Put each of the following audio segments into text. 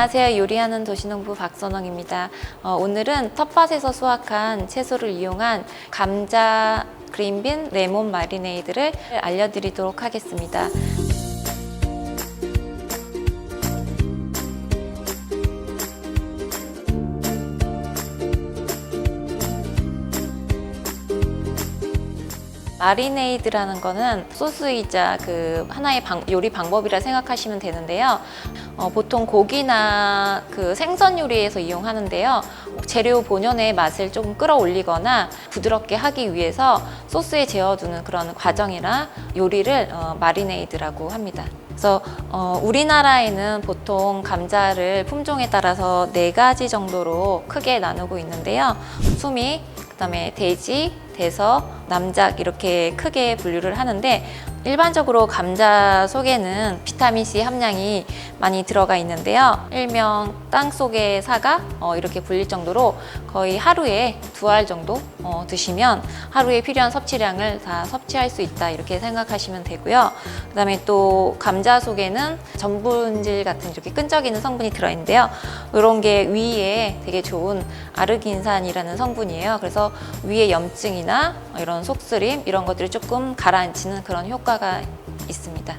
안녕하세요. 요리하는 도시농부 박선홍입니다. 오늘은 텃밭에서 수확한 채소를 이용한 감자, 그린빈, 레몬 마리네이드를 알려드리도록 하겠습니다. 마리네이드라는 거는 소스이자 하나의 요리 방법이라 생각하시면 되는데요. 보통 고기나 생선 요리에서 이용하는데요. 재료 본연의 맛을 조금 끌어올리거나 부드럽게 하기 위해서 소스에 재워두는 그런 과정이나 요리를 마리네이드라고 합니다. 그래서 우리나라에는 보통 감자를 품종에 따라서 4가지 정도로 크게 나누고 있는데요. 수미, 그다음에 돼지, 대서, 남작 이렇게 크게 분류를 하는데, 일반적으로 감자 속에는 비타민C 함량이 많이 들어가 있는데요. 일명 땅속의 사과 이렇게 불릴 정도로 거의 하루에 2알 정도 드시면 하루에 필요한 섭취량을 다 섭취할 수 있다, 이렇게 생각하시면 되고요. 그다음에 또 감자 속에는 전분질 같은 이렇게 끈적이는 성분이 들어있는데요. 이런 게 위에 되게 좋은 아르긴산이라는 성분이에요. 그래서 위에 염증이나 이런 속쓰림 이런 것들을 조금 가라앉히는 그런 효과가 있습니다.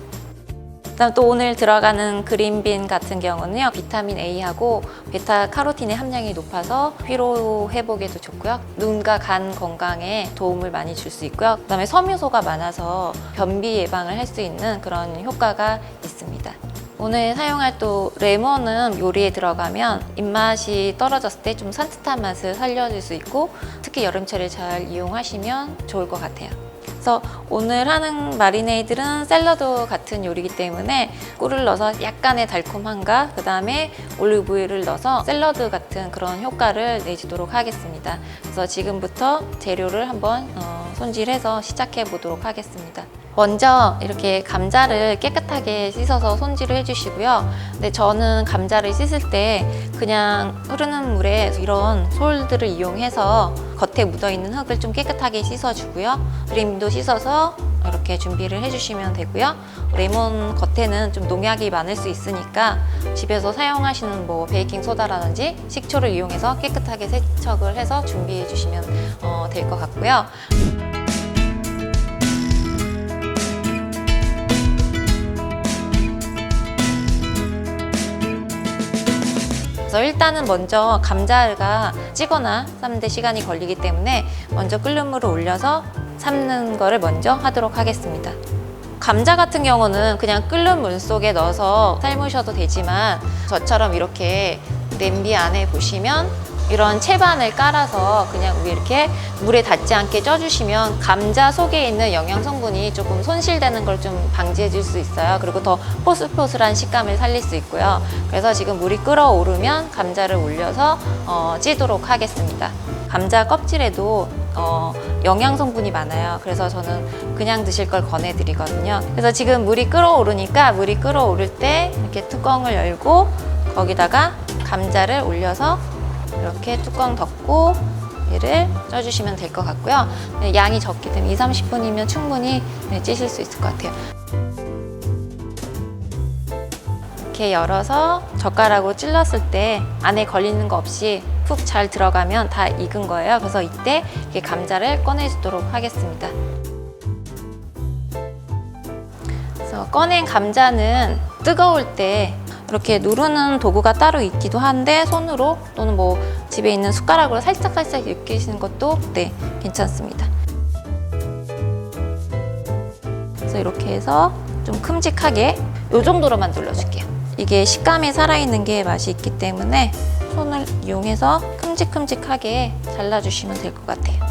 그다음 또 오늘 들어가는 그린빈 같은 경우는요, 비타민 A하고 베타카로틴의 함량이 높아서 피로 회복에도 좋고요, 눈과 간 건강에 도움을 많이 줄 수 있고요, 그다음에 섬유소가 많아서 변비 예방을 할 수 있는 그런 효과가 있습니다. 오늘 사용할 또 레몬은 요리에 들어가면 입맛이 떨어졌을 때 좀 산뜻한 맛을 살려줄 수 있고, 특히 여름철에 잘 이용하시면 좋을 것 같아요. 그래서 오늘 하는 마리네이드는 샐러드 같은 요리이기 때문에 꿀을 넣어서 약간의 달콤함과 그 다음에 올리브유를 넣어서 샐러드 같은 그런 효과를 내주도록 하겠습니다. 그래서 지금부터 재료를 한번 손질해서 시작해 보도록 하겠습니다. 먼저 이렇게 감자를 깨끗하게 씻어서 손질을 해주시고요. 근데 저는 감자를 씻을 때 그냥 흐르는 물에 이런 솔들을 이용해서 겉에 묻어있는 흙을 좀 깨끗하게 씻어주고요. 그린빈도 씻어서 이렇게 준비를 해주시면 되고요. 레몬 겉에는 좀 농약이 많을 수 있으니까 집에서 사용하시는 베이킹 소다라든지 식초를 이용해서 깨끗하게 세척을 해서 준비해 주시면 될 것 같고요. 그래서 일단은 먼저 감자가 찌거나 삶는데 시간이 걸리기 때문에 먼저 끓는 물을 올려서 삶는 거를 먼저 하도록 하겠습니다. 감자 같은 경우는 그냥 끓는 물 속에 넣어서 삶으셔도 되지만, 저처럼 이렇게 냄비 안에 보시면 이런 채반을 깔아서 그냥 위에 이렇게 물에 닿지 않게 쪄주시면 감자 속에 있는 영양 성분이 조금 손실되는 걸 좀 방지해 줄 수 있어요. 그리고 더 포슬포슬한 식감을 살릴 수 있고요. 그래서 지금 물이 끓어오르면 감자를 올려서 찌도록 하겠습니다. 감자 껍질에도 영양 성분이 많아요. 그래서 저는 그냥 드실 걸 권해드리거든요. 그래서 지금 물이 끓어오르니까, 물이 끓어오를 때 이렇게 뚜껑을 열고 거기다가 감자를 올려서 이렇게 뚜껑 덮고 얘를 쪄주시면 될 것 같고요. 양이 적기 때문에 20-30분이면 충분히 찌실 수 있을 것 같아요. 이렇게 열어서 젓가락으로 찔렀을 때 안에 걸리는 거 없이 푹 잘 들어가면 다 익은 거예요. 그래서 이때 이렇게 감자를 꺼내주도록 하겠습니다. 그래서 꺼낸 감자는 뜨거울 때 이렇게 누르는 도구가 따로 있기도 한데, 손으로 또는 집에 있는 숟가락으로 살짝살짝 익히시는 것도 괜찮습니다. 그래서 이렇게 해서 좀 큼직하게 이 정도로만 눌러줄게요. 이게 식감이 살아있는 게 맛이 있기 때문에 손을 이용해서 큼직큼직하게 잘라주시면 될 것 같아요.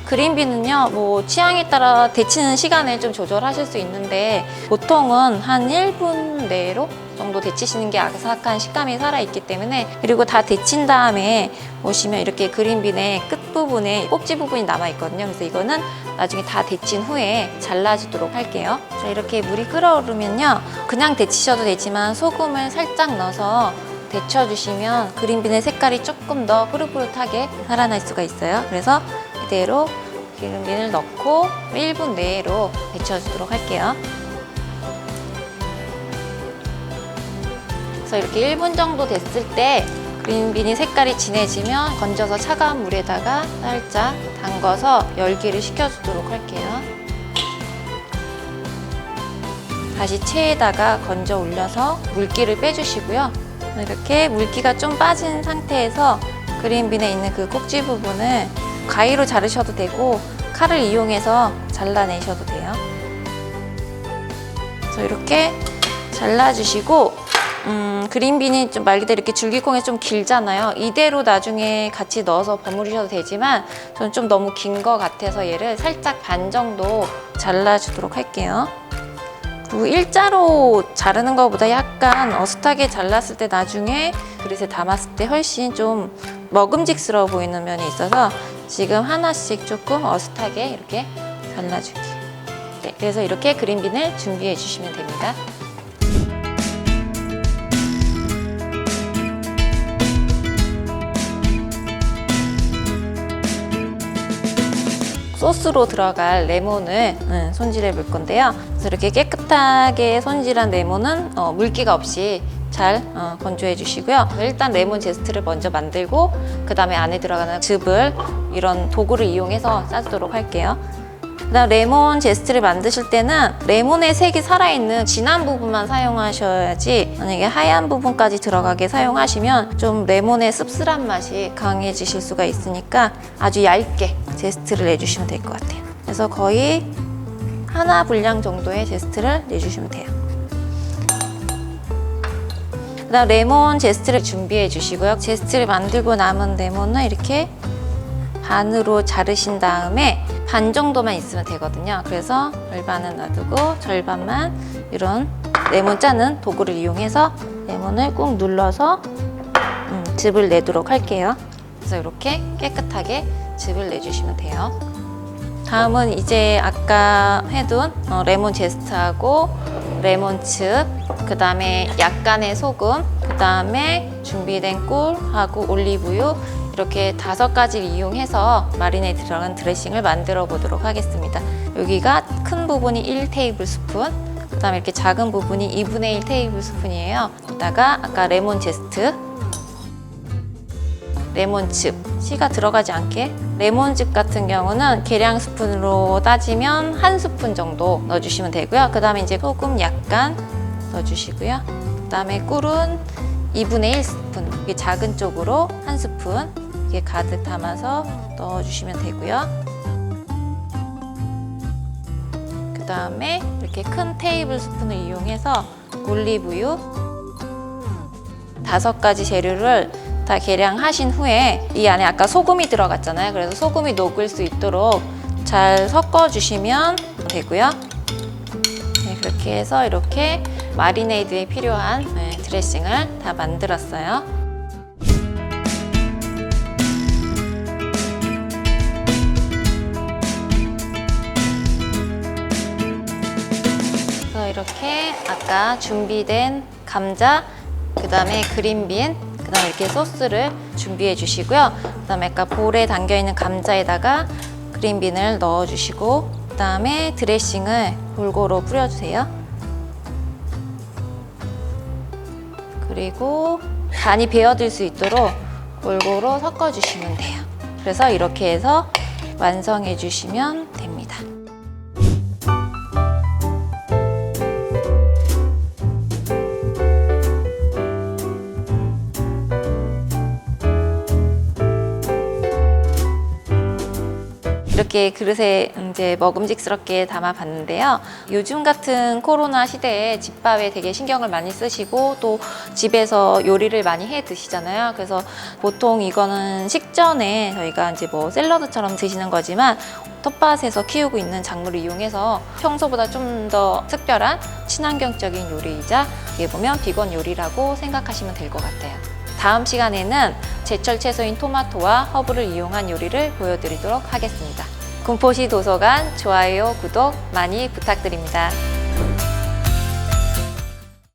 그린빈은요, 취향에 따라 데치는 시간을 좀 조절하실 수 있는데, 보통은 한 1분 내로 정도 데치시는 게 아삭한 식감이 살아있기 때문에, 그리고 다 데친 다음에 보시면 이렇게 그린빈의 끝부분에 꼭지 부분이 남아있거든요. 그래서 이거는 나중에 다 데친 후에 잘라주도록 할게요. 자, 이렇게 물이 끓어오르면요, 그냥 데치셔도 되지만 소금을 살짝 넣어서 데쳐주시면 그린빈의 색깔이 조금 더 푸릇푸릇하게 살아날 수가 있어요. 그래서 이대로 그린빈을 넣고 1분 내로 데쳐주도록 할게요. 그래서 이렇게 1분 정도 됐을 때 그린빈이 색깔이 진해지면 건져서 차가운 물에다가 살짝 담궈서 열기를 식혀주도록 할게요. 다시 체에다가 건져 올려서 물기를 빼주시고요. 이렇게 물기가 좀 빠진 상태에서 그린빈에 있는 그 꼭지 부분을 가위로 자르셔도 되고 칼을 이용해서 잘라내셔도 돼요. 그래서 이렇게 잘라주시고 그린빈이 좀 말 그대로 이렇게 줄기콩이 좀 길잖아요. 이대로 나중에 같이 넣어서 버무리셔도 되지만 저는 좀 너무 긴 것 같아서 얘를 살짝 반 정도 잘라주도록 할게요. 그리고 일자로 자르는 것보다 약간 어슷하게 잘랐을 때 나중에 그릇에 담았을 때 훨씬 좀 먹음직스러워 보이는 면이 있어서 지금 하나씩 조금 어슷하게 이렇게 잘라줄게요. 네, 그래서 이렇게 그린빈을 준비해 주시면 됩니다. 소스로 들어갈 레몬을 손질해 볼 건데요. 그래서 이렇게 깨끗하게 손질한 레몬은 물기가 없이 잘 건조해 주시고요. 일단 레몬 제스트를 먼저 만들고 그 다음에 안에 들어가는 즙을 이런 도구를 이용해서 짜주도록 할게요. 그다음 레몬 제스트를 만드실 때는 레몬의 색이 살아있는 진한 부분만 사용하셔야지 만약에 하얀 부분까지 들어가게 사용하시면 좀 레몬의 씁쓸한 맛이 강해지실 수가 있으니까 아주 얇게 제스트를 내주시면 될 것 같아요. 그래서 거의 하나 분량 정도의 제스트를 내주시면 돼요. 그다음 레몬 제스트를 준비해 주시고요. 제스트를 만들고 남은 레몬을 이렇게 반으로 자르신 다음에 반 정도만 있으면 되거든요. 그래서 절반은 놔두고 절반만 이런 레몬 짜는 도구를 이용해서 레몬을 꾹 눌러서 즙을 내도록 할게요. 그래서 이렇게 깨끗하게 즙을 내주시면 돼요. 다음은 이제 아까 해둔 레몬 제스트하고 레몬즙, 그 다음에 약간의 소금, 그 다음에 준비된 꿀하고 올리브유 이렇게 5가지를 이용해서 마리네에 들어간 드레싱을 만들어 보도록 하겠습니다. 여기가 큰 부분이 1테이블스푼, 그 다음에 이렇게 작은 부분이 2분의 1테이블스푼이에요. 여기다가 아까 레몬 제스트, 레몬즙, 씨가 들어가지 않게 레몬즙 같은 경우는 계량 스푼으로 따지면 1스푼 정도 넣어주시면 되고요. 그 다음에 이제 소금 약간 넣어주시고요. 그 다음에 꿀은 2분의 1스푼, 이게 작은 쪽으로 1스푼 이게 가득 담아서 넣어주시면 되고요. 그 다음에 이렇게 큰 테이블 스푼을 이용해서 올리브유 5가지 재료를 다 계량하신 후에 이 안에 아까 소금이 들어갔잖아요. 그래서 소금이 녹을 수 있도록 잘 섞어주시면 되고요. 네, 그렇게 해서 이렇게 마리네이드에 필요한 드레싱을 다 만들었어요. 그래서 이렇게 아까 준비된 감자, 그 다음에 그린빈, 그 다음에 이렇게 소스를 준비해 주시고요. 그 다음에 아까 볼에 담겨 있는 감자에다가 그린빈을 넣어 주시고 그 다음에 드레싱을 골고루 뿌려주세요. 그리고 간이 배어들 수 있도록 골고루 섞어주시면 돼요. 그래서 이렇게 해서 완성해 주시면 됩니다. 이렇게 그릇에 이제 먹음직스럽게 담아봤는데요. 요즘 같은 코로나 시대에 집밥에 되게 신경을 많이 쓰시고 또 집에서 요리를 많이 해 드시잖아요. 그래서 보통 이거는 식전에 저희가 이제 뭐 샐러드처럼 드시는 거지만 텃밭에서 키우고 있는 작물을 이용해서 평소보다 좀 더 특별한 친환경적인 요리이자 어떻게 보면 비건 요리라고 생각하시면 될 것 같아요. 다음 시간에는 제철 채소인 토마토와 허브를 이용한 요리를 보여드리도록 하겠습니다. 군포시 도서관 좋아요, 구독 많이 부탁드립니다.